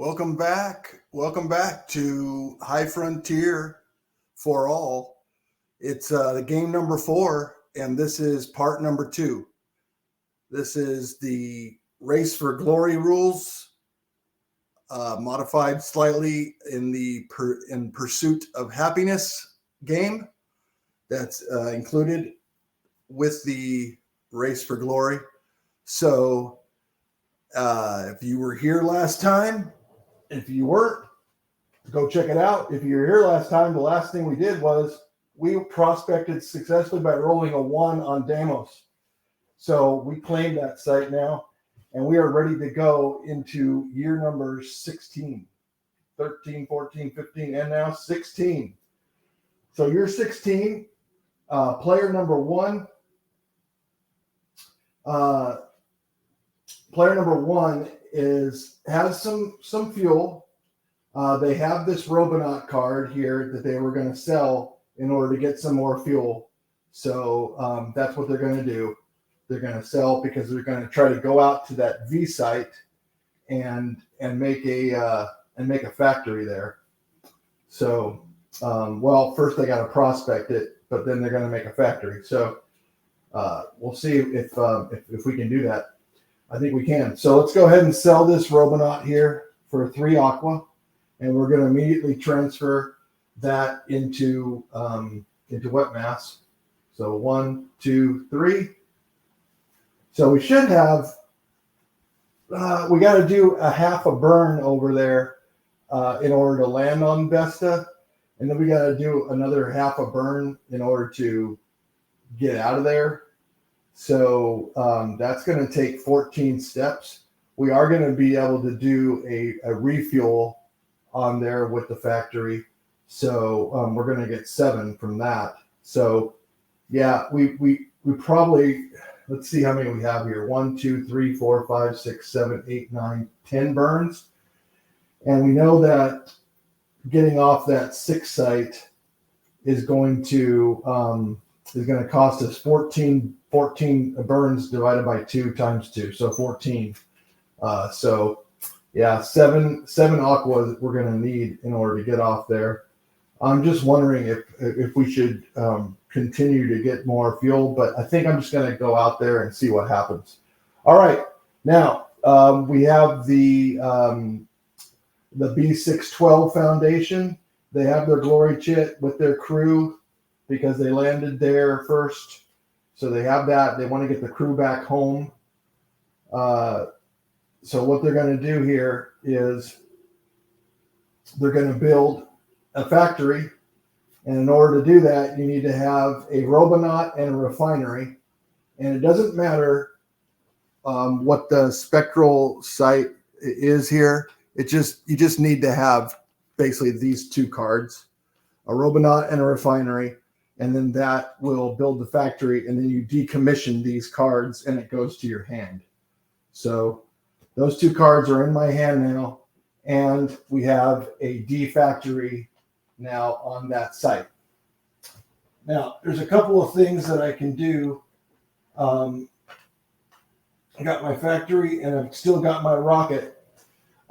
Welcome back. Welcome back to High Frontier for All. It's the game number 4, and this is part number 2. This is the Race for Glory rules, modified slightly in the in Pursuit of Happiness game. That's included with the Race for Glory. So, if you were here last time, if you weren't, go check it out. If you were here last time, the last thing we did was we prospected successfully by rolling a 1 on Deimos. So we claimed that site now, and we are ready to go into year number 16, 13, 14, 15, and now 16. So year 16, player number 1. Player number 1 has some fuel. They have this Robonaut card here that they were going to sell in order to get some more fuel. So that's what they're going to do. They're going to sell because they're going to try to go out to that V site and make a factory there. So first they got to prospect it, but then they're going to make a factory. So we'll see if we can do that. I think we can. So let's go ahead and sell this Robonaut here for 3 aqua, and we're going to immediately transfer that into wet mass. So 1, 2, 3. So we should have. We got to do a half a burn over there in order to land on Vesta, and then we got to do another half a burn in order to get out of there. So that's going to take 14 steps. We are going to be able to do a refuel on there with the factory. So we're going to get 7 from that. So yeah, we probably, let's see how many we have here. 1, 2, 3, 4, 5, 6, 7, 8, 9, 10 burns. And we know that getting off that 6 site is going to cost us 14 burns divided by 2 times 2, so 14. So yeah, 7 aqua we're going to need in order to get off there. I'm just wondering if we should continue to get more fuel, but I think I'm just going to go out there and see what happens. All right, now we have the B612 Foundation. They have their glory chit with their crew because they landed there first. So they have that. They want to get the crew back home. So what they're going to do here is they're going to build a factory. And in order to do that, you need to have a Robonaut and a refinery. And it doesn't matter what the spectral site is here. You just need to have basically these 2 cards, a Robonaut and a refinery. And then that will build the factory, and then you decommission these cards, and it goes to your hand. So those 2 cards are in my hand now, and we have a D factory now on that site. Now, there's a couple of things that I can do. I got my factory, and I've still got my rocket.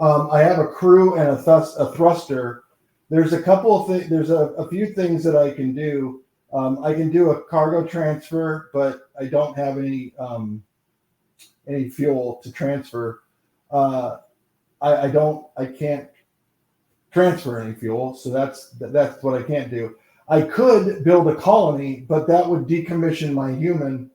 I have a crew and a thruster. There's a couple of things. There's a few things that I can do. I can do a cargo transfer, but I don't have any fuel to transfer. I can't transfer any fuel, so that's what I can't do. I could build a colony, but that would decommission my human,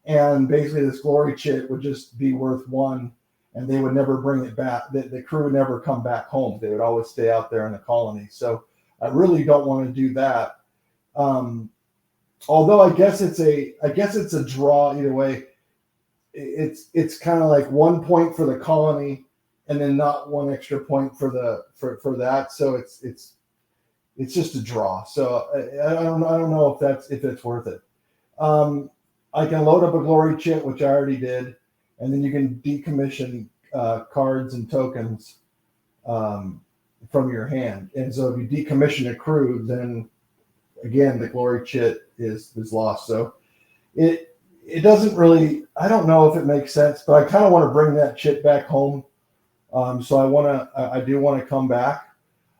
and basically this glory chit would just be worth 1, and they would never bring it back. The crew would never come back home. They would always stay out there in the colony. So I really don't want to do that. Although I guess it's a draw either way. It's kind of like 1 point for the colony, and then not 1 extra point for that. So it's just a draw. So I don't know if it's worth it. I can load up a glory chit, which I already did, and then you can decommission cards and tokens from your hand. And so if you decommission a crew, then again the glory chit is lost. So it doesn't really, I don't know if it makes sense, but I kind of want to bring that chit back home So I do want to come back.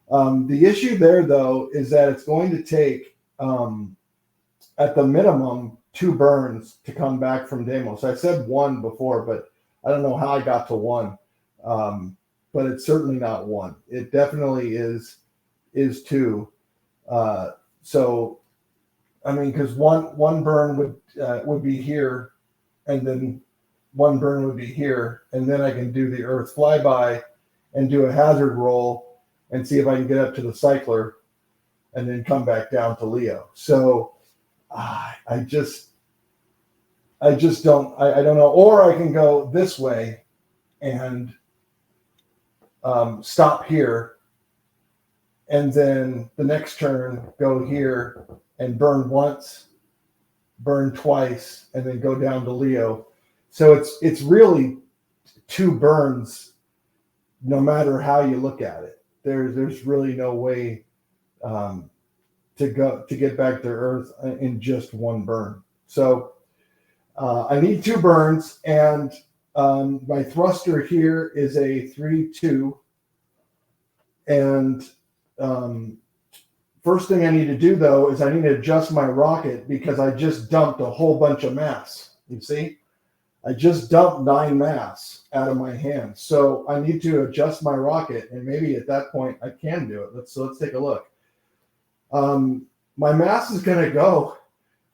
The issue there, though, is that it's going to take, at the minimum, 2 burns to come back from Deimos. I said 1 before, but I don't know how I got to 1. But it's certainly not 1. It definitely is 2. So, I mean, because one burn would be here, and then 1 burn would be here, and then I can do the Earth flyby and do a hazard roll and see if I can get up to the cycler, and then come back down to Leo. So I don't know. Or I can go this way and stop here, and then the next turn go here and burn once, burn twice, and then go down to Leo. So it's really 2 burns, no matter how you look at it. There's really no way to get back to Earth in just 1 burn. So I need 2 burns, and my thruster here is a 3-2, and first thing I need to do, though, is I need to adjust my rocket, because I just dumped a whole bunch of mass. You see, I just dumped 9 mass out of my hand, so I need to adjust my rocket, and maybe at that point I can do it. Let's take a look. My mass is going to go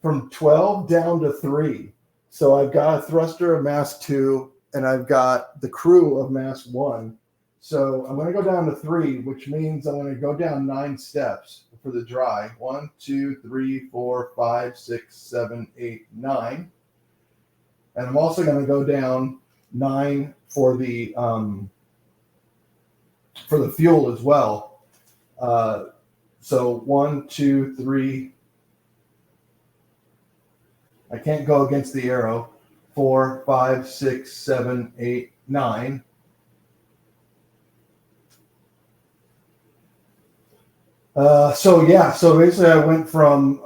from 12 down to 3. So I've got a thruster of mass 2, and I've got the crew of mass 1. So I'm going to go down to 3, which means I'm going to go down 9 steps for the dry. 1, 2, 3, 4, 5, 6, 7, 8, 9. And I'm also going to go down 9 for the fuel as well. So 1, 2, 3. I can't go against the arrow. 4, 5, 6, 7, 8, 9. So basically I went from,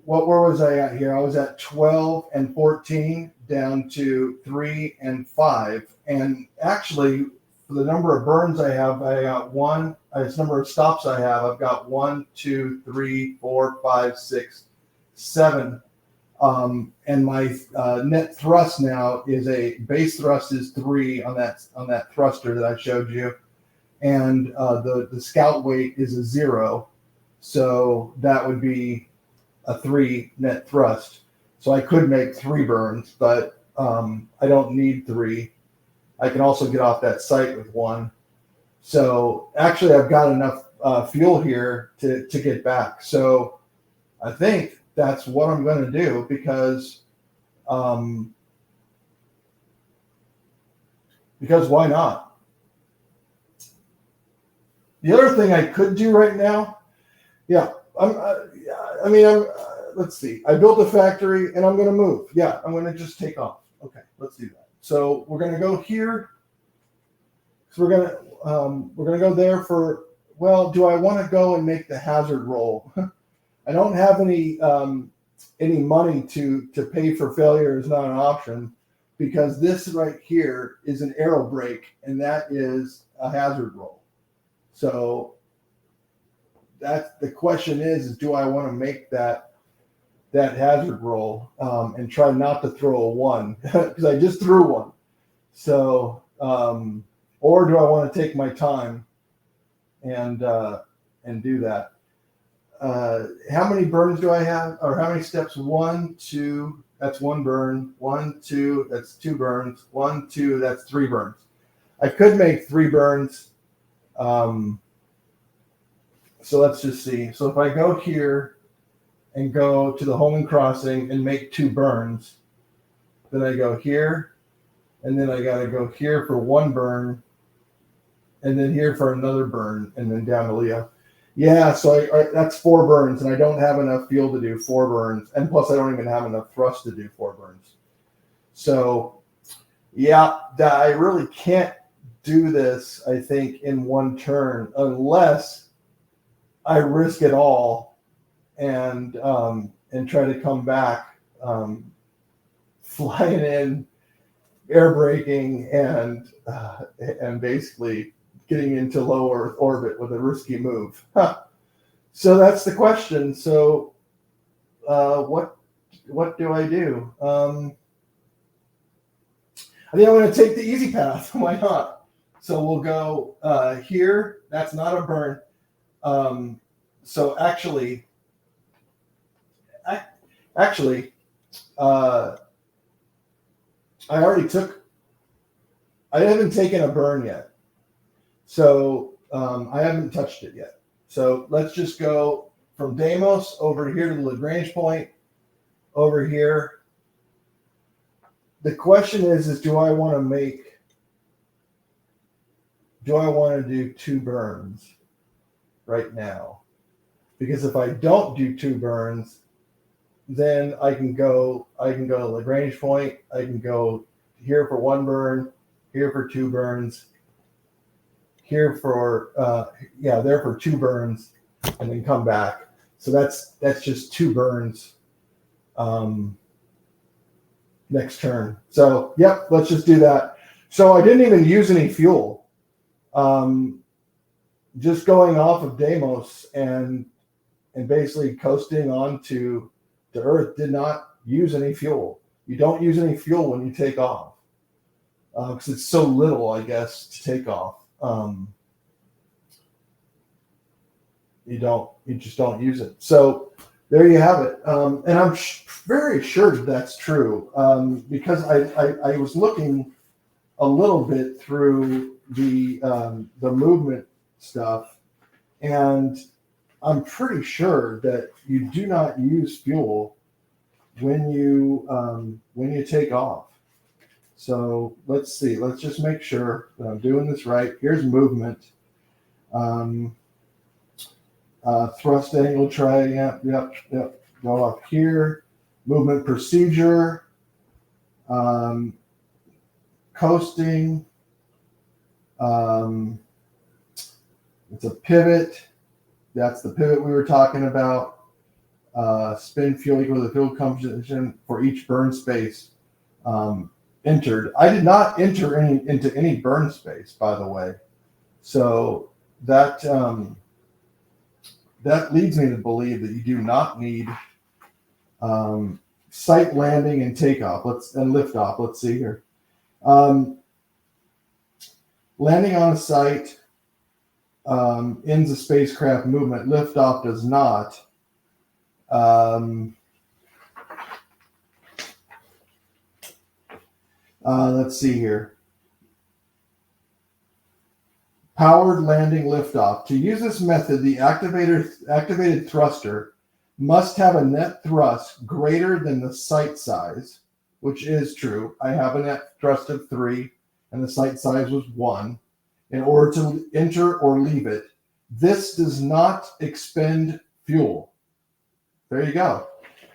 where was I at here? I was at 12 and 14 down to 3 and 5. And actually, for the number of burns I have, I got 1. It's number of stops I have. I've got 1, 2, 3, 4, 5, 6, 7. And my net thrust now is a base thrust is 3 on that thruster that I showed you. And the scout weight is a 0, so that would be a 3 net thrust. So I could make 3 burns, but I don't need 3. I can also get off that site with 1. So actually, I've got enough fuel here to get back. So I think that's what I'm going to do, because why not? The other thing I could do right now, let's see. I built a factory and I'm going to move. Yeah, I'm going to just take off. Okay, let's do that. So we're going to go here. So we're going to go there for. Well, do I want to go and make the hazard roll? I don't have any money to pay for failure is not an option, because this right here is an aero brake, and that is a hazard roll. So that's the question is do I want to make that hazard roll and try not to throw a 1 because I just threw 1. So or do I want to take my time and do that? How many burns do I have, or how many steps? 1, 2, that's 1 burn. 1, 2, that's 2 burns. 1, 2, that's 3 burns. I could make 3 burns. So let's just see. So if I go here and go to the Holman crossing and make 2 burns, then I go here, and then I got to go here for 1 burn, and then here for another burn, and then down to Leo. Yeah, so that's 4 burns, and I don't have enough fuel to do 4 burns, and plus I don't even have enough thrust to do 4 burns. So yeah, I really can't do this, I think, in 1 turn, unless I risk it all and try to come back flying in air braking and basically getting into low Earth orbit with a risky move. Huh. So that's the question. So what do I do? I think I'm going to take the easy path. Why not? So we'll go here. That's not a burn. So actually, I haven't taken a burn yet. So I haven't touched it yet. So let's just go from Deimos over here to the Lagrange point, over here. The question is do I want to do 2 burns right now? Because if I don't do 2 burns, then I can go to Lagrange point. I can go here for 1 burn, here for 2 burns, here for there for 2 burns, and then come back. So that's just 2 burns next turn. So yep, let's just do that. So I didn't even use any fuel. Just going off of Deimos and basically coasting onto the Earth, did not use any fuel. You don't use any fuel when you take off because it's so little, I guess, to take off. You just don't use it. So there you have it. And I'm very sure that's true because I was looking a little bit through the movement stuff, and I'm pretty sure that you do not use fuel when you take off. So let's see. Let's just make sure that I'm doing this right. Here's movement. Thrust angle, try. Yep. Go up here. Movement procedure. Coasting. It's a pivot. That's the pivot we were talking about. Spin fuel equal to the fuel composition for each burn space entered. I did not enter into any burn space, by the way. So that leads me to believe that you do not need site landing and takeoff. And liftoff. Let's see here. Landing on a site ends a spacecraft movement. Liftoff does not. Let's see here. Powered landing liftoff. To use this method, the activated thruster must have a net thrust greater than the site size, which is true. I have a net thrust of 3, and the site size was 1. In order to enter or leave it, this does not expend fuel. There you go.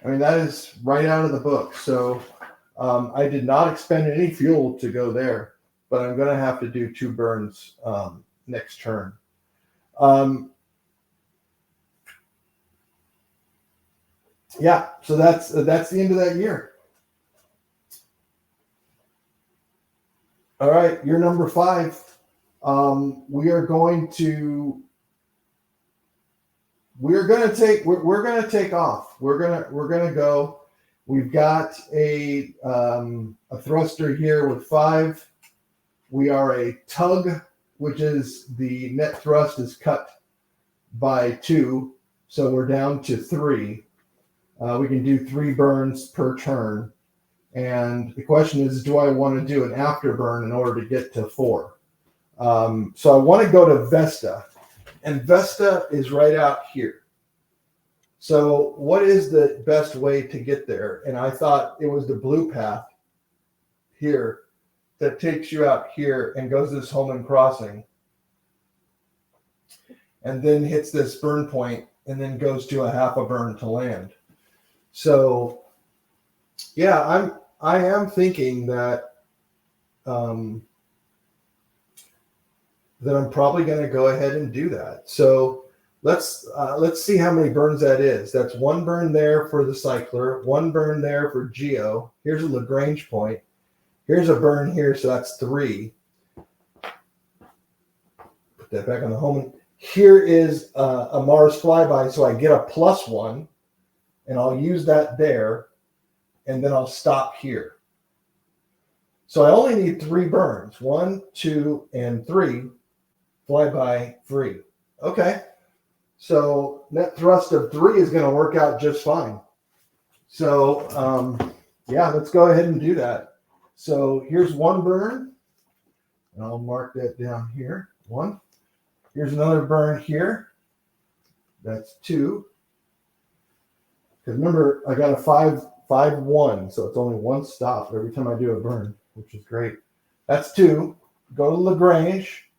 I mean, that is right out of the book. So I did not expend any fuel to go there, but I'm going to have to do 2 burns next turn. Yeah, so that's the end of that year. All right, year number 5. We're going to take off. We're gonna go. We've got a thruster here with 5. We are a tug, which is the net thrust is cut by 2, so we're down to 3. We can do 3 burns per turn, and the question is, do I want to do an afterburn in order to get to 4? So I want to go to Vesta, and Vesta is right out here. So what is the best way to get there? And I thought it was the blue path here that takes you out here and goes this Holman crossing and then hits this burn point and then goes to a half a burn to land. So yeah, I am thinking that that I'm probably going to go ahead and do that. So let's see how many burns that is. That's 1 burn there for the cycler, 1 burn there for Geo. Here's a Lagrange point. Here's a burn here, so that's 3. Put that back on the home. Here is a Mars flyby, so I get a +1, and I'll use that there, and then I'll stop here. So I only need 3 burns. 1, 2, and 3. Flyby free. Okay. So net thrust of 3 is going to work out just fine. So yeah, let's go ahead and do that. So here's 1 burn. And I'll mark that down here. 1. Here's another burn here. That's 2. Because remember, I got a 5-1, so it's only 1 stop every time I do a burn, which is great. That's 2. Go to Lagrange.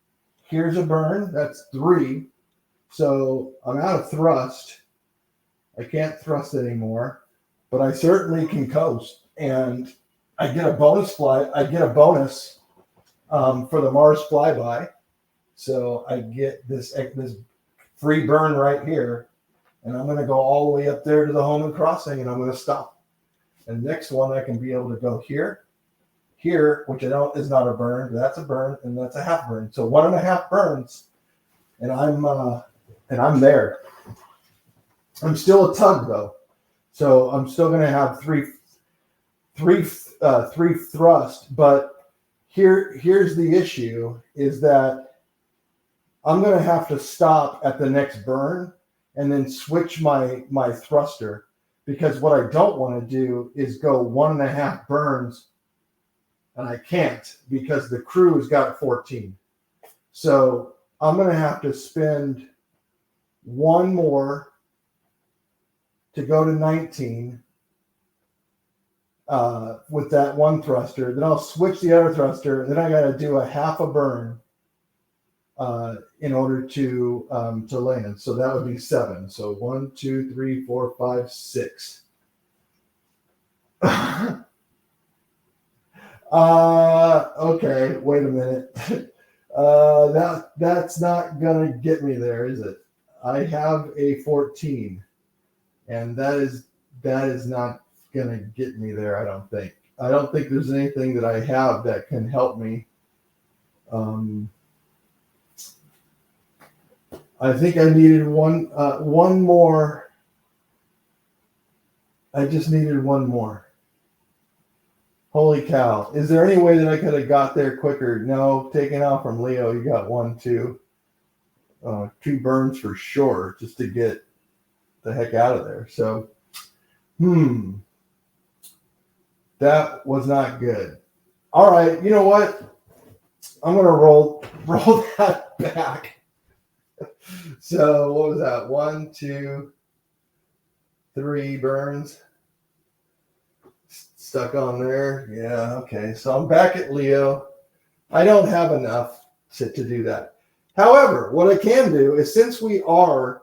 Here's a burn. That's 3. So I'm out of thrust. I can't thrust anymore, but I certainly can coast. And I get a bonus fly. I get a bonus for the Mars flyby. So I get this free burn right here. And I'm going to go all the way up there to the Homan crossing, and I'm going to stop. And the next one, I can be able to go here, which I don't is not a burn. That's a burn, and that's a half burn. So 1.5 burns, and I'm there. I'm still a tug though, so I'm still going to have three thrust. But here's the issue: is that I'm going to have to stop at the next burn and then switch my thruster, because what I don't want to do is go 1.5 burns, and I can't because the crew has got 14. So I'm going to have to spend 1 more to go to 19 with that 1 thruster. Then I'll switch the other thruster, and then I got to do a half a burn in order to land. So that would be 7. So 1, 2, 3, 4, 5, 6. Okay, wait a minute. That's not gonna get me there, is it? I have a 14, and that is not gonna get me there. I don't think. I don't think there's anything that I have that can help me. I think I needed one more. I just needed 1 more. Holy cow. Is there any way that I could have got there quicker? No, taking off from Leo, you got 1, 2. 2 burns for sure, just to get the heck out of there. So, that was not good. All right, you know what? I'm going to roll that back. So what was that? 1, 2, 3 burns stuck on there. Yeah, okay. So I'm back at Leo. I don't have enough to do that. However, what I can do is, since we are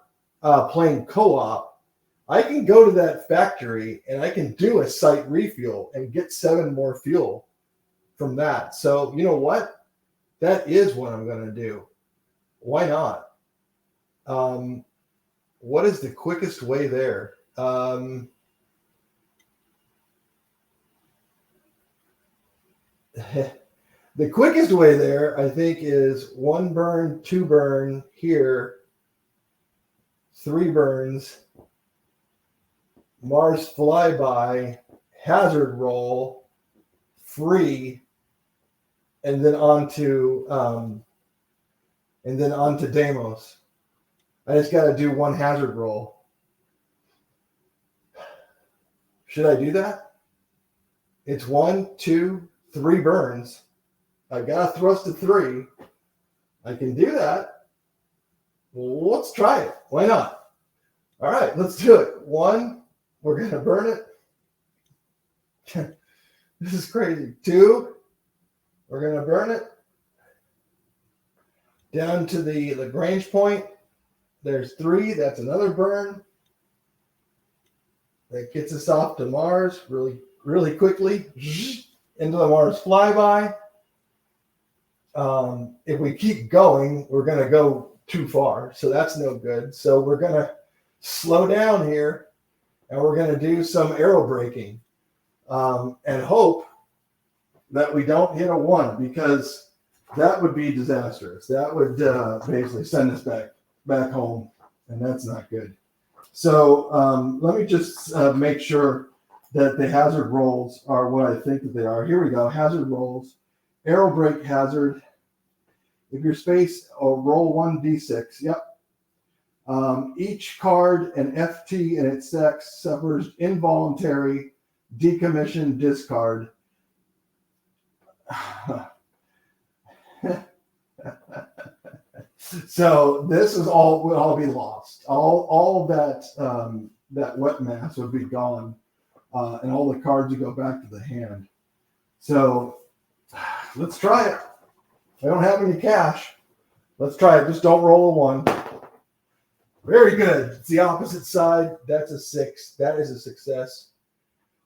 playing co-op, I can go to that factory and I can do a site refuel and get 7 more fuel from that. So you know what? That is what I'm going to do. Why not? What is the quickest way there? The quickest way there, I think, is 1 burn, 2 burn here, 3 burns, Mars flyby, hazard roll, free, and then onto Deimos. I just got to do 1 hazard roll. Should I do that? It's 1, 2, 3 burns. I've got a thrust of 3. I can do that. Well, let's try it. Why not? All right, let's do it. 1, we're going to burn it. This is crazy. 2, we're going to burn it. Down to the Lagrange point. There's 3. That's another burn. That gets us off to Mars really, really quickly. Into the Mars flyby. If we keep going, we're going to go too far. So that's no good. So we're going to slow down here, and we're going to do some aero braking, and hope that we don't hit a 1, because that would be disastrous. That would basically send us back home, and that's not good. So let me just make sure that the hazard rolls are what I think that they are. Here we go. Hazard rolls. Aero brake hazard. If your space, roll 1d6. Yep. Each card and FT in its sex suffers involuntary decommission discard. So this is all would all be lost. All of that wet mass would be gone, and all the cards would go back to the hand. So let's try it. I don't have any cash. Let's try it. Just don't roll a 1. Very good. It's the opposite side. That's a 6. That is a success.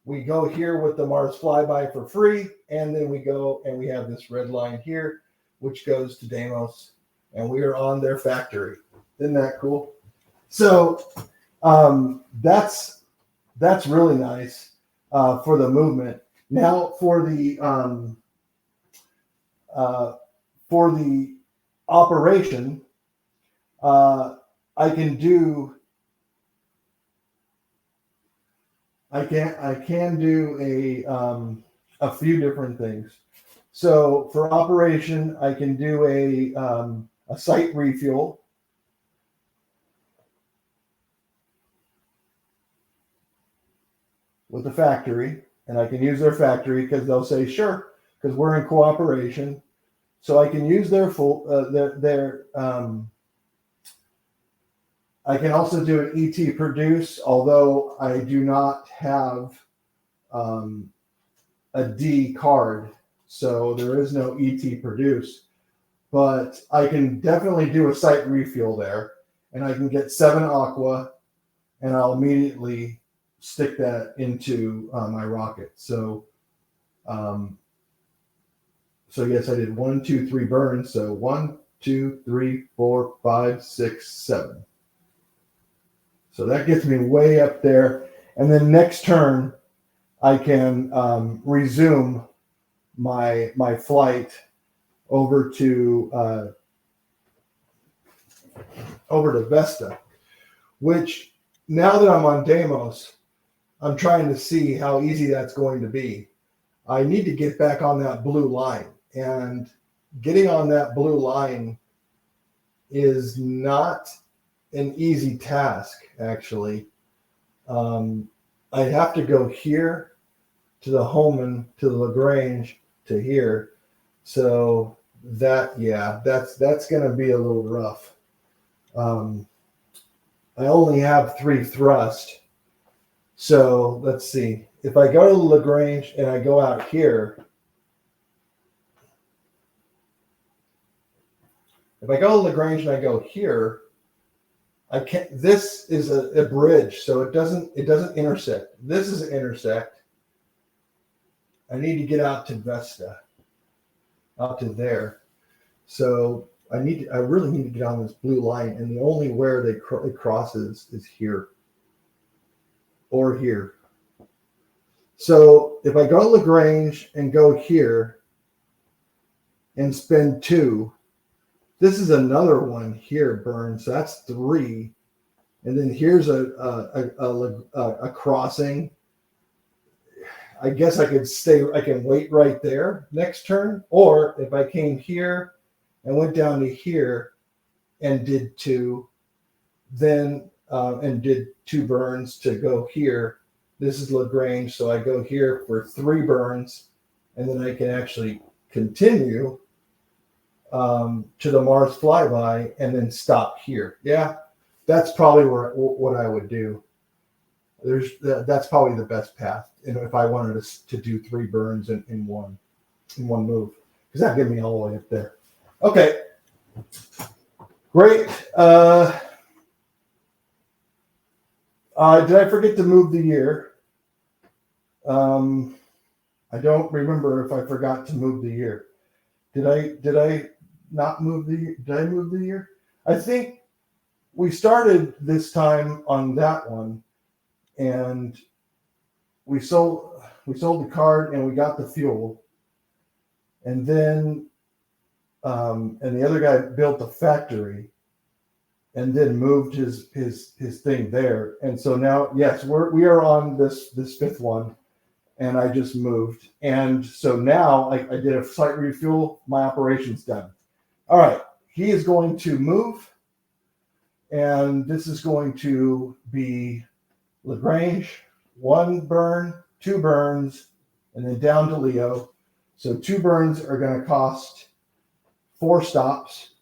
We go here with the Mars flyby for free, and then we go and we have this red line here, which goes to Deimos, and we are on their factory. Isn't that cool? So that's really nice for the movement. Now for the operation, I can do a few different things. So for operation, I can do a site refuel. With the factory, and I can use their factory because they'll say sure, because we're in cooperation. So I can use their I can also do an ET produce, although I do not have a D card, so there is no ET produce. But I can definitely do a site refuel there, and I can get 7 aqua, and I'll immediately stick that into my rocket. So yes, I did 1, 2, 3 burns. So 1, 2, 3, 4, 5, 6, 7. So that gets me way up there. And then next turn, I can resume my flight over to Vesta, which now that I'm on Deimos, I'm trying to see how easy that's going to be. I need to get back on that blue line, and getting on that blue line is not an easy task, actually. I have to go here to the Hohmann, to the Lagrange, to here. So that's going to be a little rough. I only have 3 thrust. So let's see. If I go to Lagrange and I go out here, if I go to Lagrange and I go here, I can't. This is a bridge, so it doesn't intersect. This is an intersect. I need to get out to Vesta, out to there. So I really need to get on this blue line, and the only where it crosses is here or here. So if I go to Lagrange and go here and spend 2, this is another one here, burn. So that's 3. And then here's a crossing. I guess I can wait right there next turn. Or if I came here and went down to here and did 2, then and did 2 burns to go here. This is Lagrange, so I go here for 3 burns, and then I can actually continue to the Mars flyby and then stop here. Yeah, that's probably what I would do. That's probably the best path, if I wanted to do 3 burns in one move, because that get me all the way up there. Okay, great. Did I forget to move the year? I don't remember if I forgot to move the year. Did I not move the year? Did I move the year? I think we started this time on that one, and we sold the card and we got the fuel. and then and the other guy built a factory and then moved his thing there. And so now, yes, we are on this fifth one, and I just moved. And so now I did a site refuel. My operation's done. All right, he is going to move, and this is going to be LaGrange, 1 burn, 2 burns, and then down to Leo. So 2 burns are going to cost 4 stops.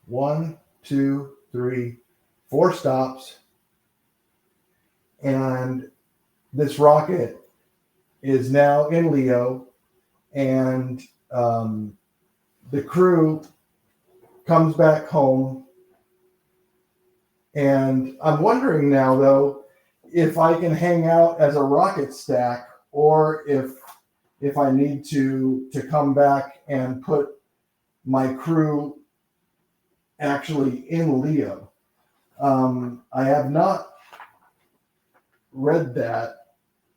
1, 2, 3, 4 stops. And this rocket is now in Leo, and the crew comes back home. And I'm wondering now, though, if I can hang out as a rocket stack, or if I need to come back and put my crew actually in Leo. I have not read that,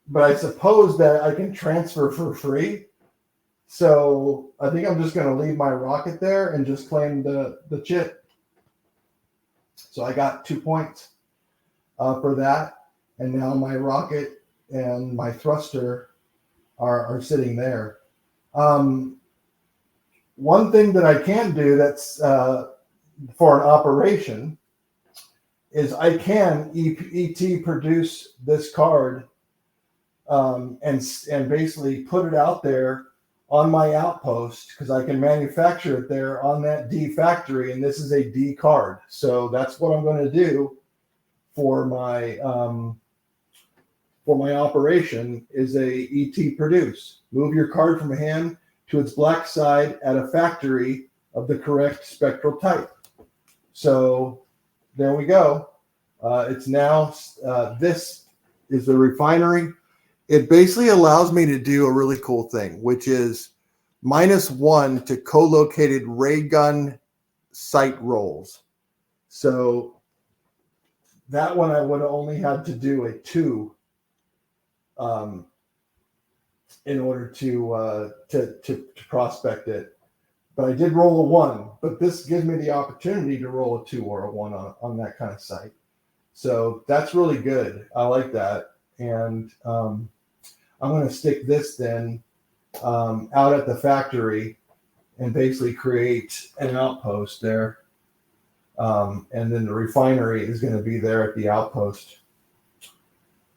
but I suppose that I can transfer for free. So I think I'm just going to leave my rocket there and just claim the chip. So I got 2 points for that. And now my rocket and my thruster are sitting there. One thing that I can do that's for an operation is I can ET produce this card and basically put it out there on my outpost, because I can manufacture it there on that D factory, and this is a D card. So that's what I'm going to do for my operation is a ET produce. Move your card from hand to its black side at a factory of the correct spectral type. So there we go. It's now, this is the refinery. It basically allows me to do a really cool thing, which is -1 to co-located ray gun sight rolls. So that one I would have only had to do a 2 in order to prospect it. But I did roll a 1, but this gives me the opportunity to roll a 2 or a 1 on that kind of site. So that's really good. I like that. And I'm going to stick this then out at the factory and basically create an outpost there. And then the refinery is going to be there at the outpost.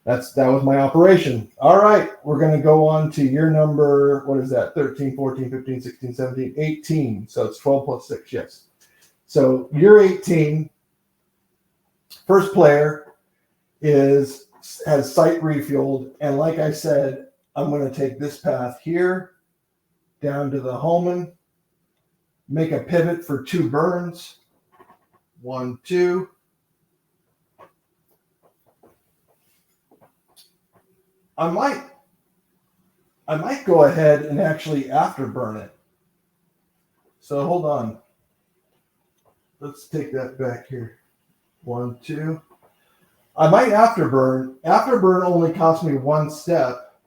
That was my operation. All right, we're going to go on to year number, what is that? 13, 14, 15, 16, 17, 18. So it's 12 plus 6, yes. So year 18, first player has site refueled. And like I said, I'm going to take this path here down to the Holman, make a pivot for 2 burns. 1, 2. I might go ahead and actually afterburn it. So hold on. Let's take that back here. 1, 2. I might afterburn. Afterburn only costs me 1 step.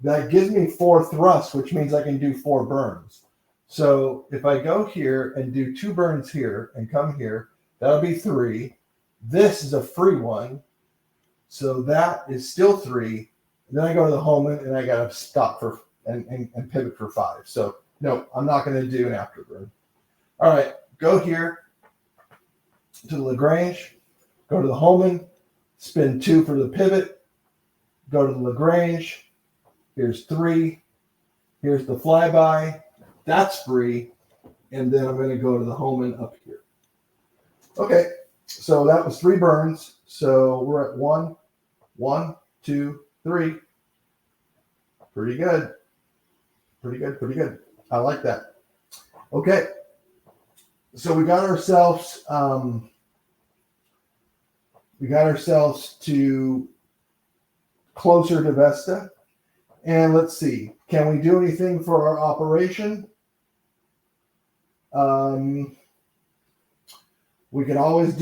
That gives me 4 thrusts, which means I can do 4 burns. So if I go here and do 2 burns here and come here, that'll be 3. This is a free one. So that is still 3. And then I go to the Holman and I got to stop for and pivot for 5. So no, I'm not going to do an afterburn. All right, go here to the LaGrange, go to the Holman, spin 2 for the pivot, go to the LaGrange. Here's 3. Here's the flyby. That's free. And then I'm going to go to the Holman up here. Okay, so that was 3 burns. So we're at 1, 1, 2, 3. Pretty good. Pretty good, pretty good. I like that. Okay. So we got ourselves to closer to Vesta. And let's see. Can we do anything for our operation? We can always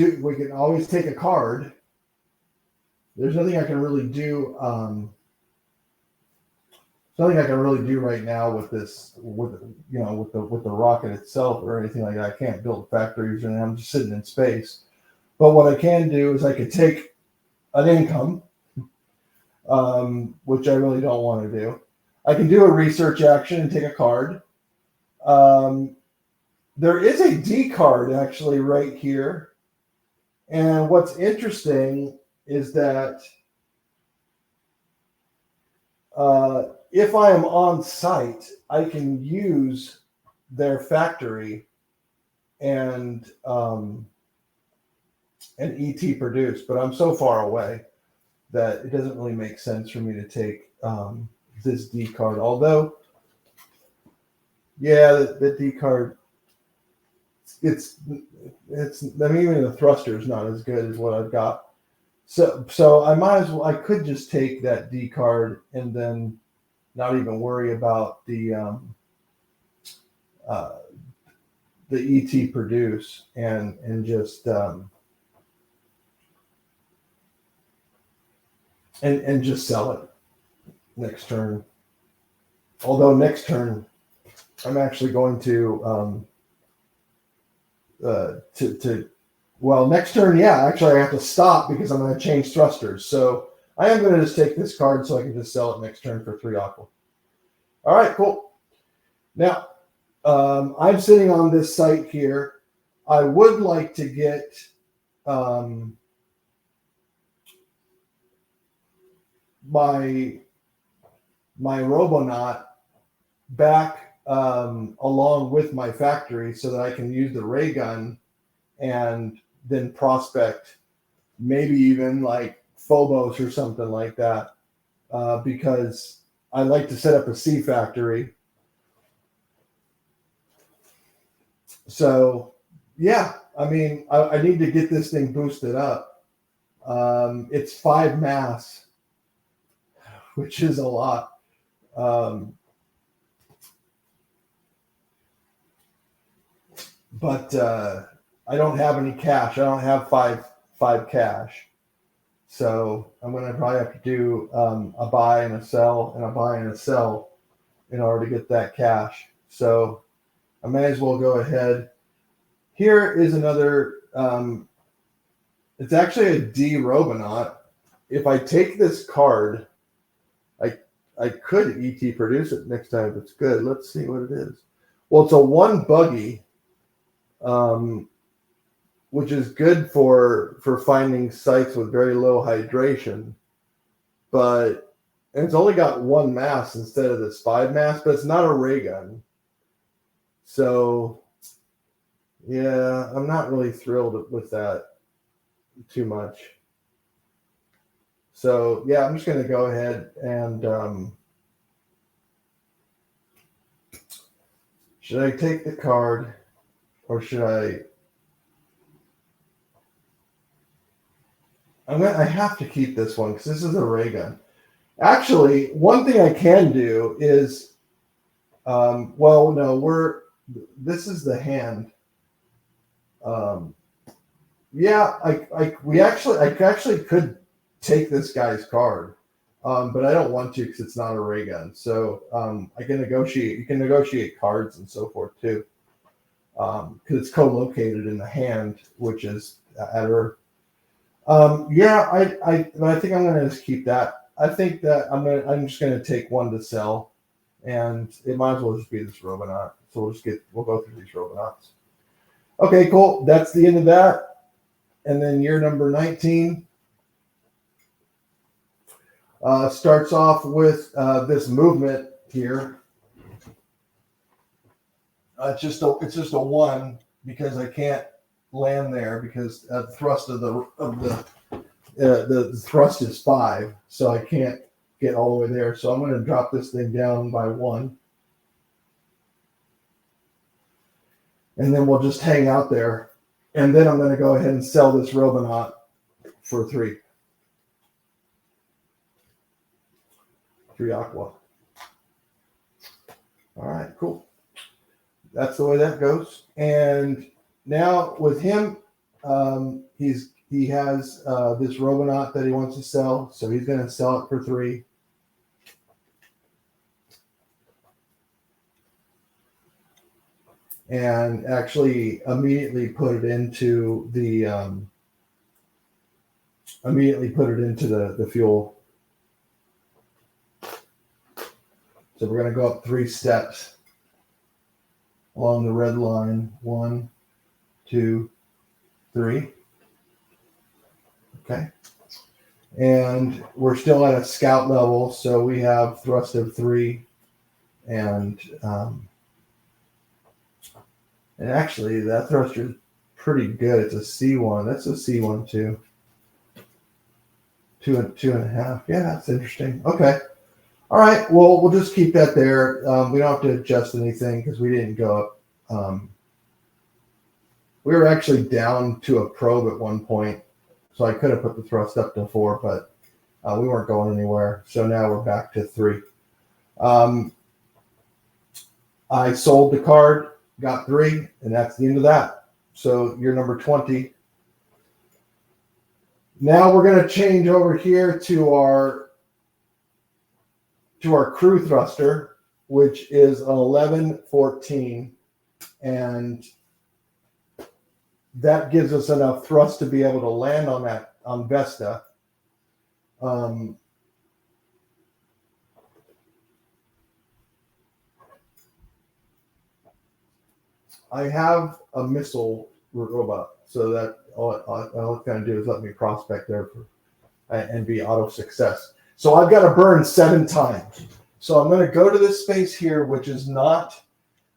take a card. There's nothing I can really do something I can really do right now with this, with with the rocket itself or anything like that. I can't build factories, and I'm just sitting in space. But what I can do is I could take an income, which I really don't want to do. I can do a research action and take a card. Um, there is a D card actually right here. And what's interesting is that if I am on site, I can use their factory and ET produce, but I'm so far away that it doesn't really make sense for me to take this D card. Although, yeah, the D card, it's I mean, even the thruster is not as good as what I've got. So I might as well, I could just take that D card and then not even worry about the ET produce and just and just sell it next turn. Although next turn I'm actually going to well, next turn, yeah, actually I have to stop because I'm going to change thrusters. So I am going to just take this card so I can just sell it next turn for 3 aqua. All right, cool. Now, I'm sitting on this site here. I would like to get my Robonaut back along with my factory so that I can use the ray gun and then prospect maybe even like Phobos or something like that, because I like to set up a C factory. So yeah, I mean, I need to get this thing boosted up. It's 5 mass, which is a lot. But I don't have any cash. I don't have five cash. So I'm going to probably have to do a buy and a sell and a buy and a sell in order to get that cash. So I may as well go ahead. Here is another, it's actually a D Robonaut. If I take this card, I could ET produce it next time if it's good. Let's see what it is. Well, it's a 1 buggy, which is good for finding sites with very low hydration. But it's only got 1 mass instead of this 5 mass, but it's not a ray gun. So yeah, I'm not really thrilled with that too much. So yeah, I'm just going to go ahead and should I take the card or should I have to keep this one because this is a ray gun. Actually, one thing I can do is, well, no, this is the hand. Yeah, I actually could take this guy's card, but I don't want to because it's not a ray gun. So I can negotiate. You can negotiate cards and so forth too, because it's co-located in the hand, which is at her. Yeah, I think I'm gonna just keep that. I think that I'm just gonna take 1 to sell, and it might as well just be this Robonaut. So we'll go through these Robonauts. Okay, cool. That's the end of that. And then year number 19 starts off with this movement here. It's just a 1 because I can't land there because the thrust of the thrust is 5, so I can't get all the way there. So I'm going to drop this thing down by 1, and then we'll just hang out there. And then I'm going to go ahead and sell this Robonaut for 3 aqua. All right, cool. That's the way that goes. And now with him, he has this Robonaut that he wants to sell, so he's going to sell it for 3. and actually immediately put it into the fuel. So we're going to go up 3 steps along the red line. 1, 2, 3. Okay. And we're still at a scout level, so we have thrust of 3, and actually that thruster is pretty good. It's a C1. That's a C1 too. 2.5. Yeah, that's interesting. Okay. All right. Well, we'll just keep that there. We don't have to adjust anything because we didn't go up. We were actually down to a probe at one point, so I could have put the thrust up to 4, but we weren't going anywhere. So now we're back to 3. I sold the card, got 3, and that's the end of that. So you're number 20. Now we're going to change over here to our crew thruster, which is an 1114, and that gives us enough thrust to be able to land on Vesta. I have a missile robot, so that all it's going to do is let me prospect there and be auto success. So I've got to burn 7 times. So I'm going to go to this space here, which is not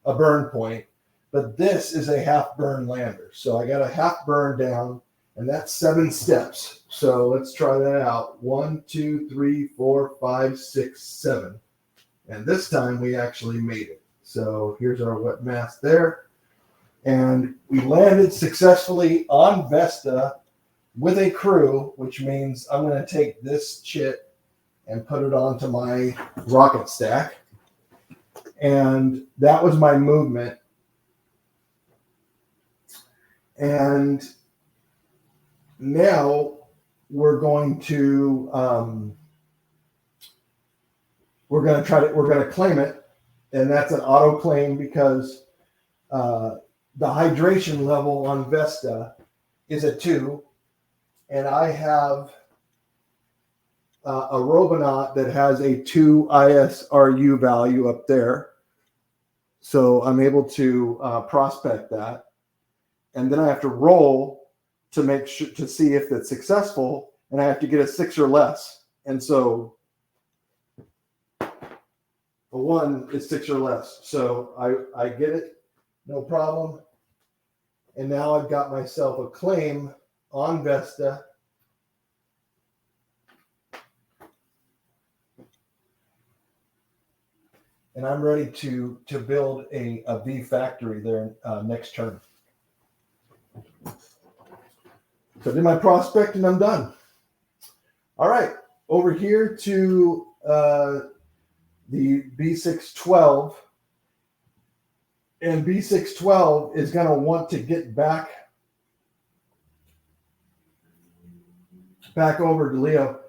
a burn point, but this is a half burn lander. So I got a half burn down, and that's 7 steps. So let's try that out. 1, 2, 3, 4, 5, 6, 7. And this time we actually made it. So here's our wet mass there. And we landed successfully on Vesta with a crew, which means I'm going to take this chit and put it onto my rocket stack. And that was my movement. And now we're going to claim it, and that's an auto claim because the hydration level on Vesta is a 2, and I have a Robonaut that has a 2 ISRU value up there. So I'm able to prospect that. And then I have to roll to make sure to see if it's successful, and I have to get a 6 or less. And so a 1 is 6 or less. So I get it, no problem. And now I've got myself a claim on Vesta. And I'm ready to build a V factory there next turn. So I did my prospect and I'm done. All right, over here to the B612. And B612 is going to want to get back over to Leo,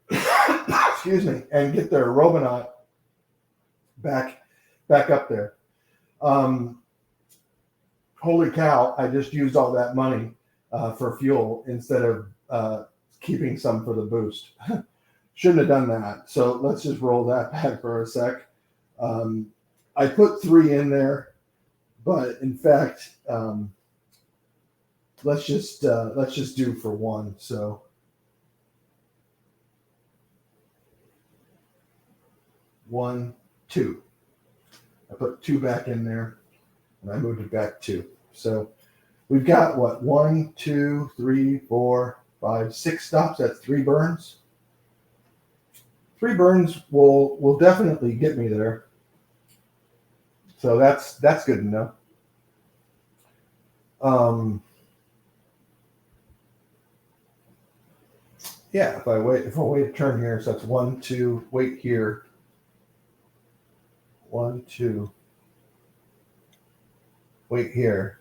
excuse me, and get their Robonaut back up there. Holy cow, I just used all that money for fuel instead of keeping some for the boost. Shouldn't have done that. So let's just roll that back for a sec. I put 3 in there. But in fact, let's just do for 1. So 1, 2. I put 2 back in there, and I moved it back 2. So we've got what 1, 2, 3, 4, 5, 6 stops. That's 3 burns. 3 burns will definitely get me there. So that's good to know. Yeah, if I wait a turn here, so that's 1, 2, wait here. 1, 2, wait here.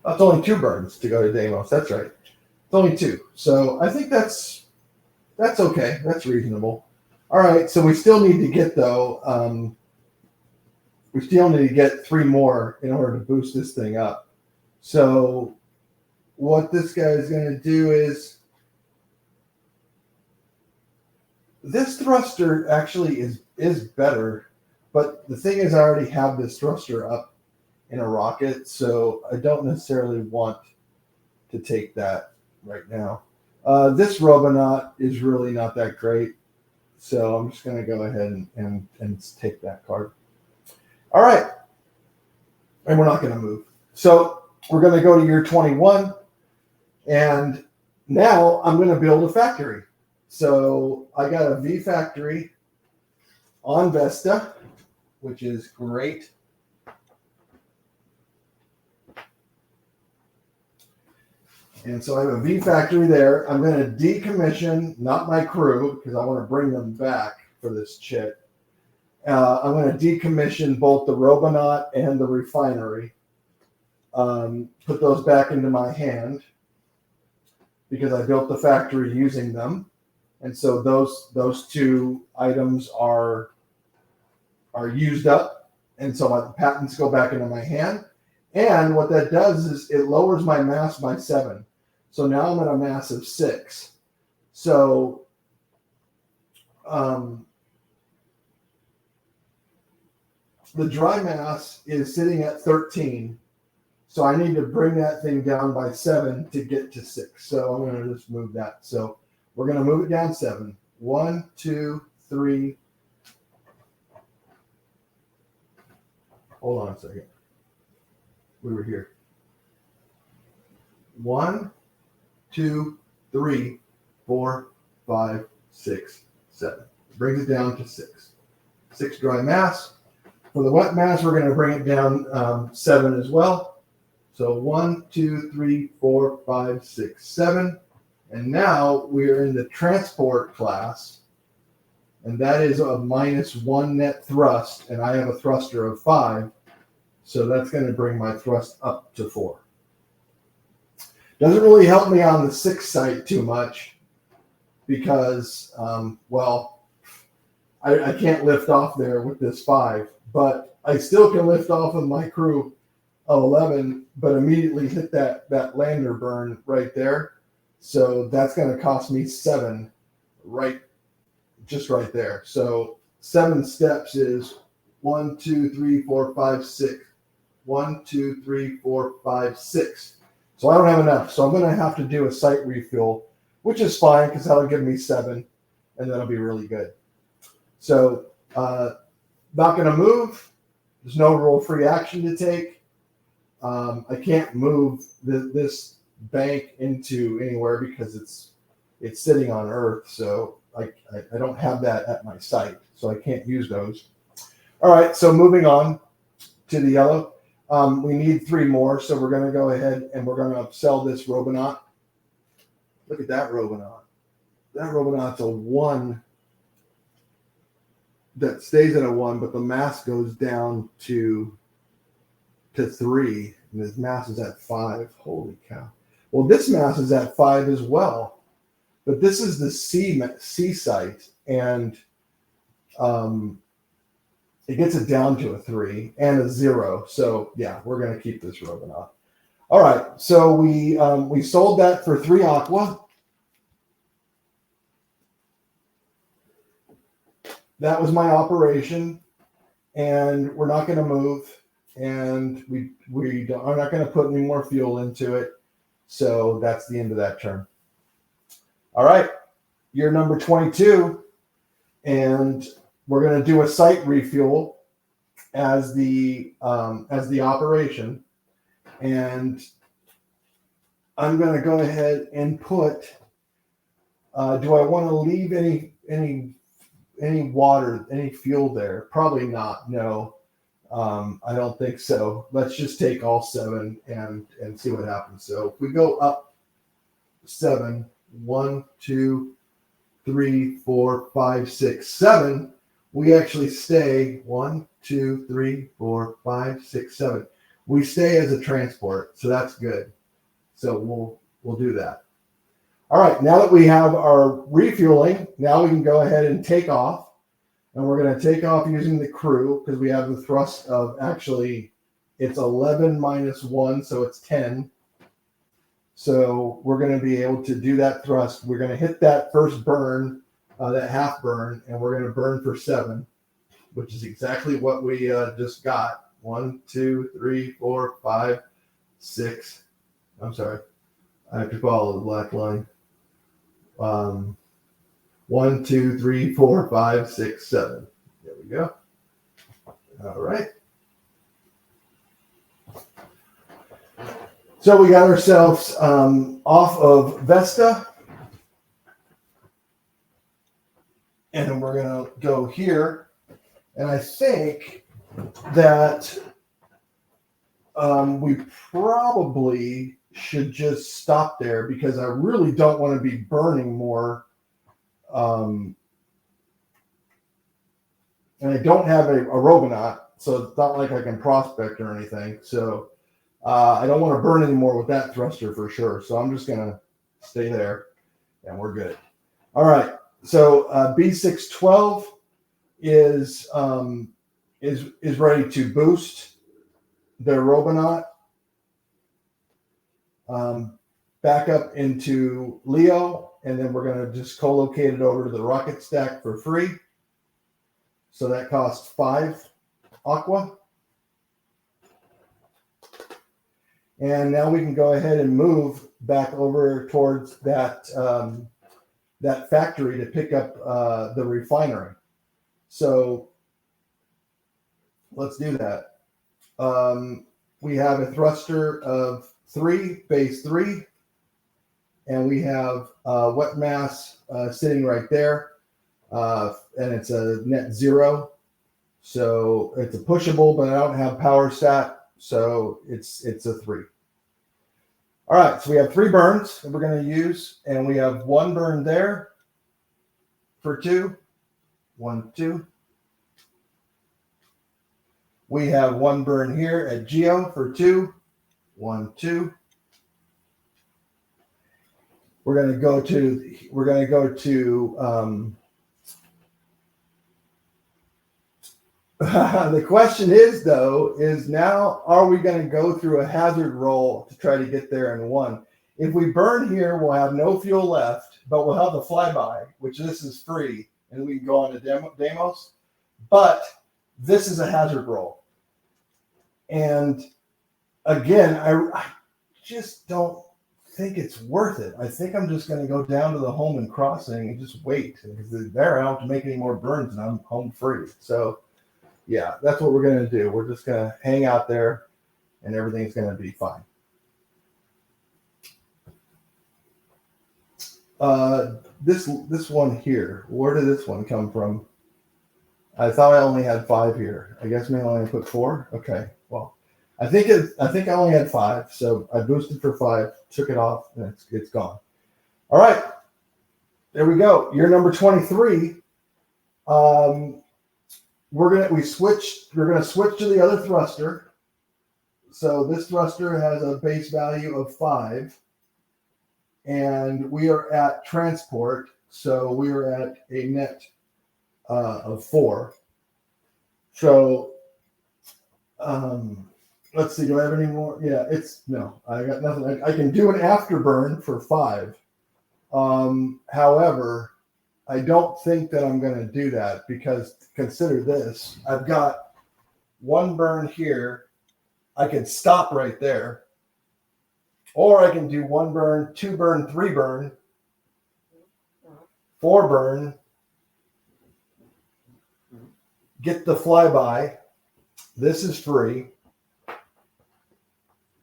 That's only 2 burns to go to Deimos. That's right. It's only 2. So I think that's okay. That's reasonable. All right. So we still need to get though we still need to get 3 more in order to boost this thing up. So what this guy is going to do is, this thruster actually is better, but the thing is I already have this thruster up in a rocket, so I don't necessarily want to take that right now. This Robonaut is really not that great, so I'm just going to go ahead and take that card. All right, and we're not going to move. So we're going to go to year 21, and now I'm going to build a factory. So I got a V factory on Vesta, which is great. And so I have a V factory there. I'm going to decommission, not my crew, because I want to bring them back for this chit. I'm going to decommission both the Robonaut and the refinery. Put those back into my hand because I built the factory using them. And so those 2 items are used up. And so my patents go back into my hand. And what that does is it lowers my mass by 7. So now I'm at a mass of 6. So the dry mass is sitting at 13. So I need to bring that thing down by 7 to get to 6. So I'm going to just move that. So we're going to move it down 7. 1, 2, 3. Hold on a second. We were here. 1, 2, 3, 4, 5, 6, 7. Brings it down to 6. 6 dry mass. For the wet mass, we're going to bring it down 7 as well. So 1, 2, 3, 4, 5, 6, 7. And now we are in the transport class, and that is a -1 net thrust, and I have a thruster of 5, so that's going to bring my thrust up to 4. Doesn't really help me on the 6 site too much because, I can't lift off there with this 5, but I still can lift off of my crew of 11, but immediately hit that lander burn right there. So that's going to cost me 7 just right there. So 7 steps is 1, 2, 3, 4, 5, 6. 1, 2, 3, 4, 5, 6. So I don't have enough. So I'm going to have to do a site refuel, which is fine because that'll give me 7, and that'll be really good. So not going to move. There's no roll-free action to take. I can't move this bank into anywhere because it's sitting on Earth, so I don't have that at my site, so I can't use those. All right, so moving on to the yellow. We need 3 more, so we're going to go ahead and we're going to sell this Robonaut. Look at that Robonaut. That Robonaut's a 1 that stays at a 1, but the mass goes down to 3, and his mass is at 5. Holy cow. Well, this mass is at 5 as well, but this is the C site, and it gets it down to a 3 and a 0. So yeah, we're going to keep this Robonaut. All right, so we sold that for 3 aqua. That was my operation, and we're not going to move, and we are not going to put any more fuel into it. So that's the end of that turn. All right, year number 22, and we're going to do a site refuel as the operation, and I'm going to go ahead and put. Do I want to leave any water, any fuel there? Probably not. No, I don't think so. Let's just take all 7 and see what happens. So if we go up 7, 1, 2, 3, 4, 5, 6, 7, we actually stay 1, 2, 3, 4, 5, 6, 7. We stay as a transport, so that's good. So we'll do that. All right, now that we have our refueling, now we can go ahead and take off. And we're going to take off using the crew because we have the thrust of actually it's 11 minus 1, so it's 10. So we're going to be able to do that thrust. We're going to hit that first burn, that half burn, and we're going to burn for 7, which is exactly what we just got. 1, 2, 3, 4, 5, 6. I'm sorry. I have to follow the black line. 1, 2, 3, 4, 5, 6, 7. There we go. All right. So we got ourselves off of Vesta. And we're going to go here. And I think that we probably should just stop there because I really don't want to be burning more. And I don't have a Robonaut, so it's not like I can prospect or anything. So I don't want to burn anymore with that thruster for sure. So I'm just going to stay there and we're good. All right. So B612 is ready to boost their Robonaut back up into Leo, and then we're going to just co-locate it over to the rocket stack for free. So that costs 5 aqua. And now we can go ahead and move back over towards that that factory to pick up the refinery. So let's do that. We have a thruster of 3, base 3, and we have wet mass sitting right there, and it's a net 0. So it's a pushable, but I don't have power stat, so it's a 3. All right, so we have 3 burns that we're going to use, and we have 1 burn there for 2. 1, 2. We have 1 burn here at Geo for 2. 1, 2. We're going to go to the question is now, are we going to go through a hazard roll to try to get there in 1? If we burn here, we'll have no fuel left, but we'll have the flyby, which this is free, and we can go on to Deimos. But this is a hazard roll. And again, I just don't think it's worth it. I think I'm just going to go down to the home and crossing and just wait, because there I don't have to make any more burns and I'm home free. So yeah, that's what we're going to do. We're just going to hang out there and everything's going to be fine. This one here, where did this one come from? I thought I only had 5 here. I guess maybe I only put 4. Okay, well, I think I only had 5, so I boosted for 5, took it off, and it's gone. All right, there we go. Year number 23. We're gonna switch to the other thruster. So this thruster has a base value of 5, and we are at transport. So we are at a net of 4. So let's see. Do I have any more? Yeah, I got nothing. I can do an afterburn for 5. However, I don't think that I'm going to do that because consider this. I've got 1 burn here. I can stop right there. Or I can do 1 burn, 2 burn, 3 burn, 4 burn, get the flyby. This is free.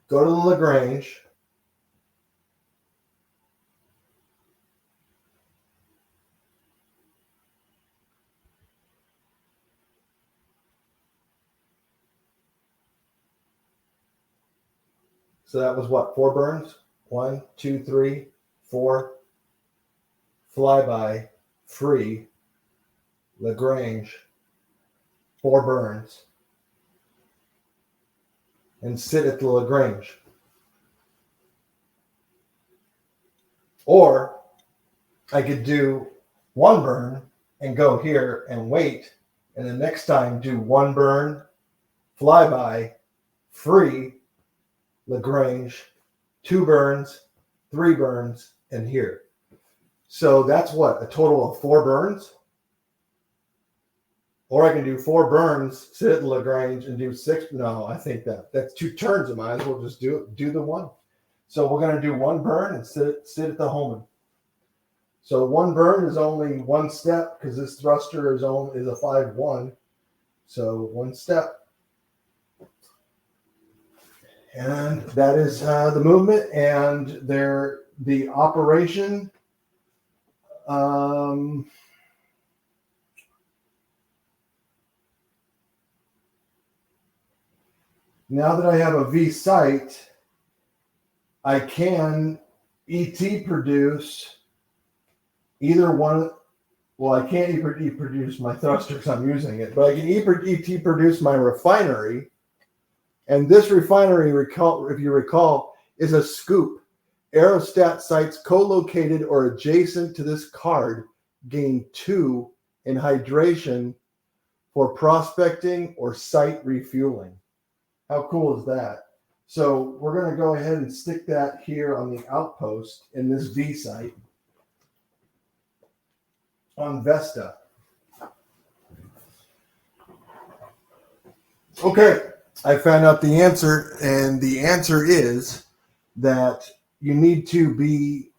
Go to the Lagrange. So that was what? 4 burns? 1, 2, 3, 4. Flyby, free, Lagrange, 4 burns, and sit at the Lagrange. Or I could do 1 burn and go here and wait And then next time, do 1 burn, flyby, free, Lagrange, 2 burns, 3 burns, and here. So that's what, a total of 4 burns? Or I can do 4 burns, sit at Lagrange, and do 6. No, I think that's 2 turns. I might as well just do the 1. So we're going to do 1 burn and sit at the Homan. So 1 burn is only 1 step because this thruster is a 5-1. So 1 step. And that is the movement and the operation. Now that I have a V sight, I can ET produce either one. Well, I can't ET produce my thruster because I'm using it, but I can ET produce my refinery. And this refinery, if you recall, is a scoop. Aerostat sites co-located or adjacent to this card gain 2 in hydration for prospecting or site refueling. How cool is that? So we're going to go ahead and stick that here on the outpost in this V site on Vesta. Okay, I found out the answer, and the answer is that you need to be,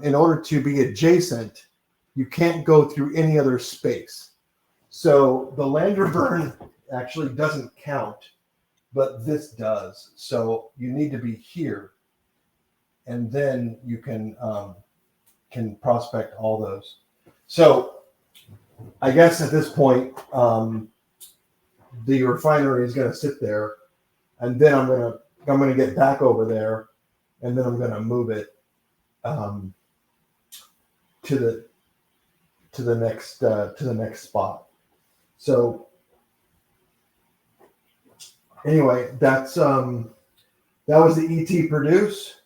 in order to be adjacent, you can't go through any other space. So the lander burn actually doesn't count, but this does. So you need to be here, and then you can prospect all those. So I guess at this point, the refinery is going to sit there, and then I'm going to get back over there, and then I'm going to move it to the next spot. So anyway, that was the ET produce,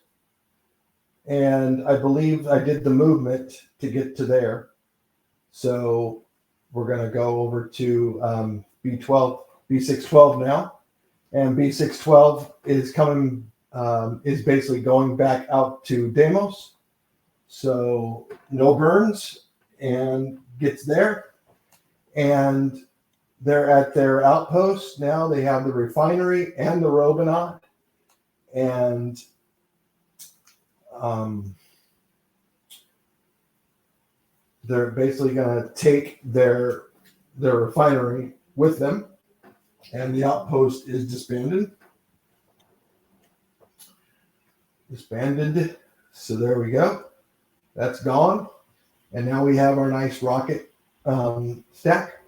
and I believe I did the movement to get to there. So we're going to go over to B612 now, and B612 is coming, is basically going back out to Deimos. So no burns, and gets there, and they're at their outpost now. They have the refinery and the Robinaut, and they're basically going to take their refinery with them, and the outpost is disbanded. So there we go. That's gone, and now we have our nice rocket stack.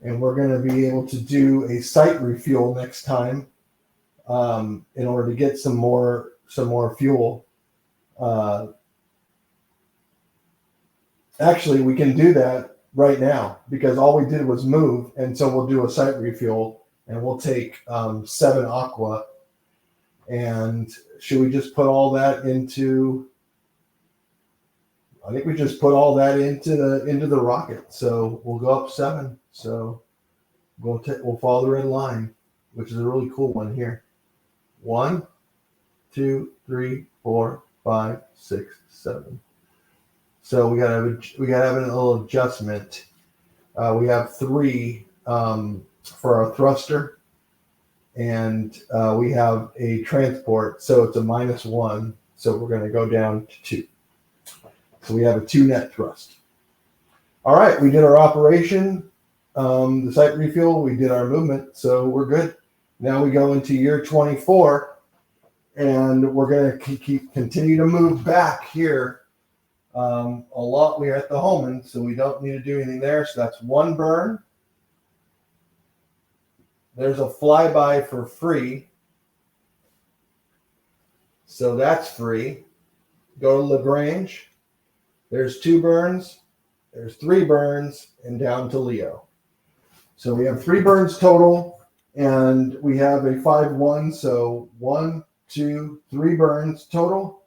And we're going to be able to do a site refuel next time in order to get some more fuel. Actually, we can do that right now because all we did was move, and so we'll do a site refuel, and we'll take 7 aqua. And should we just put all that into? I think we just put all that into the rocket. So we'll go up 7. So we'll follow the red line, which is a really cool one here. 1, 2, 3, 4, 5, 6, 7. So we gotta have a little adjustment. We have 3 for our thruster, and we have a transport, so it's a -1. So we're gonna go down to 2. So we have a 2 net thrust. All right, we did our operation, the site refuel, we did our movement, so we're good. Now we go into year 24, and we're going to continue to move back here a lot. We're at the Homan, so we don't need to do anything there. So that's 1 burn. There's a flyby for free. So that's free. Go to Lagrange. There's 2 burns. There's 3 burns, and down to Leo. So we have 3 burns total, and we have a 5-1. So 1, 2, 3 burns total.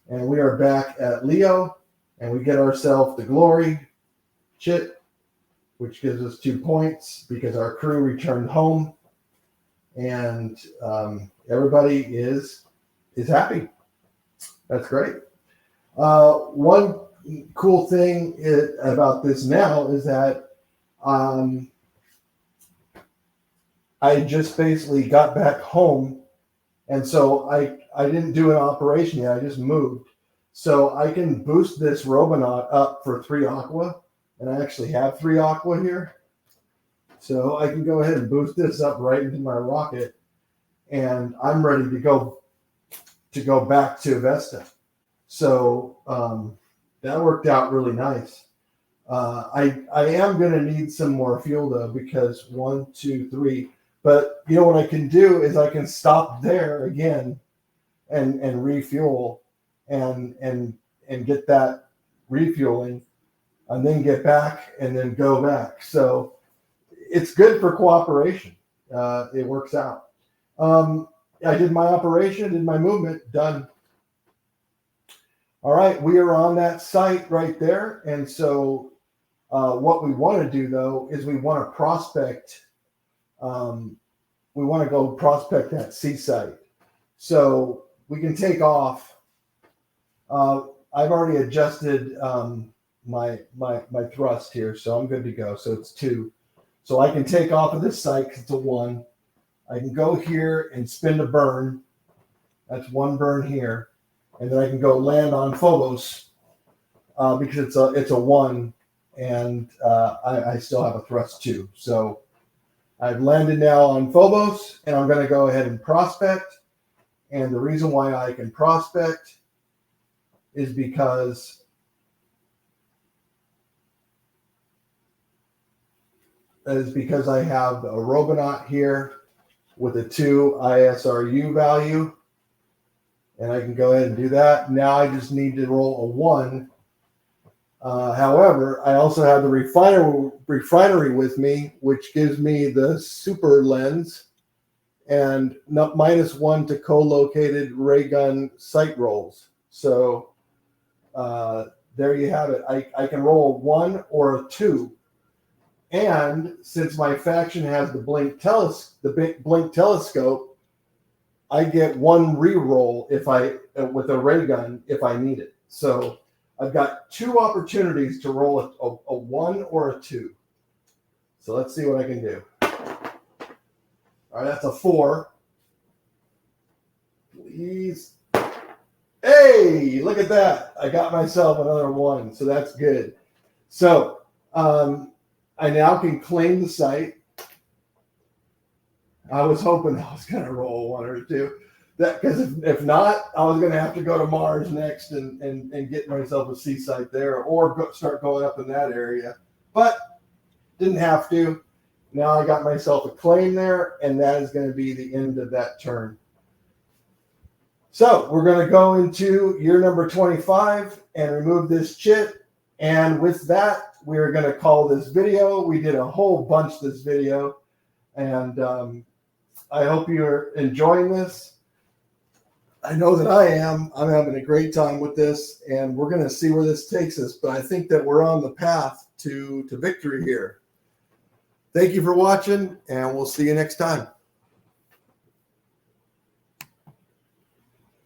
And we are back at Leo, and we get ourselves the glory, chit, which gives us 2 points because our crew returned home, and everybody is happy. That's great. One cool thing about this now is that I just basically got back home, and so I didn't do an operation yet. I just moved. So I can boost this Robonaut up for 3 aqua, and I actually have 3 aqua here. So I can go ahead and boost this up right into my rocket, and I'm ready to go back to Vesta. So that worked out really nice. I am going to need some more fuel though, because 1, 2, 3. But you know what I can do is I can stop there again and refuel and get that refueling, and then get back and then go back. So it's good for cooperation. It works out. I did my operation, did my movement, done. All right, we are on that site right there. And so what we want to do though is we want to prospect. We want to go prospect that C site. So we can take off. I've already adjusted my thrust here, so I'm good to go. So it's 2. So I can take off of this site because it's a 1. I can go here and spin a burn. That's 1 burn here. And then I can go land on Phobos because it's a 1, and I still have a thrust 2. So I've landed now on Phobos, and I'm going to go ahead and prospect. And the reason why I can prospect is because I have a Robonaut here with a 2 ISRU value, and I can go ahead and do that. Now I just need to roll a 1. However, I also have the refinery with me, which gives me the super lens and -1 to co-located ray gun sight rolls. So there you have it. I can roll a 1 or a 2. And since my faction has the blink telescope, I get 1 reroll with a ray gun if I need it. So I've got 2 opportunities to roll a 1 or a 2. So let's see what I can do. All right, that's a 4. Please. Hey, look at that. I got myself another 1, so that's good. So I now can claim the site. I was hoping I was going to roll a 1 or 2. Because if not, I was going to have to go to Mars next and get myself a C site there, or start going up in that area. But didn't have to. Now I got myself a claim there, and that is going to be the end of that turn. So we're going to go into year number 25 and remove this chit. And with that, we're going to call this video. We did a whole bunch this video, and I hope you're enjoying this. I know that I am. I'm having a great time with this, and we're going to see where this takes us. But I think that we're on the path to victory here. Thank you for watching, and we'll see you next time.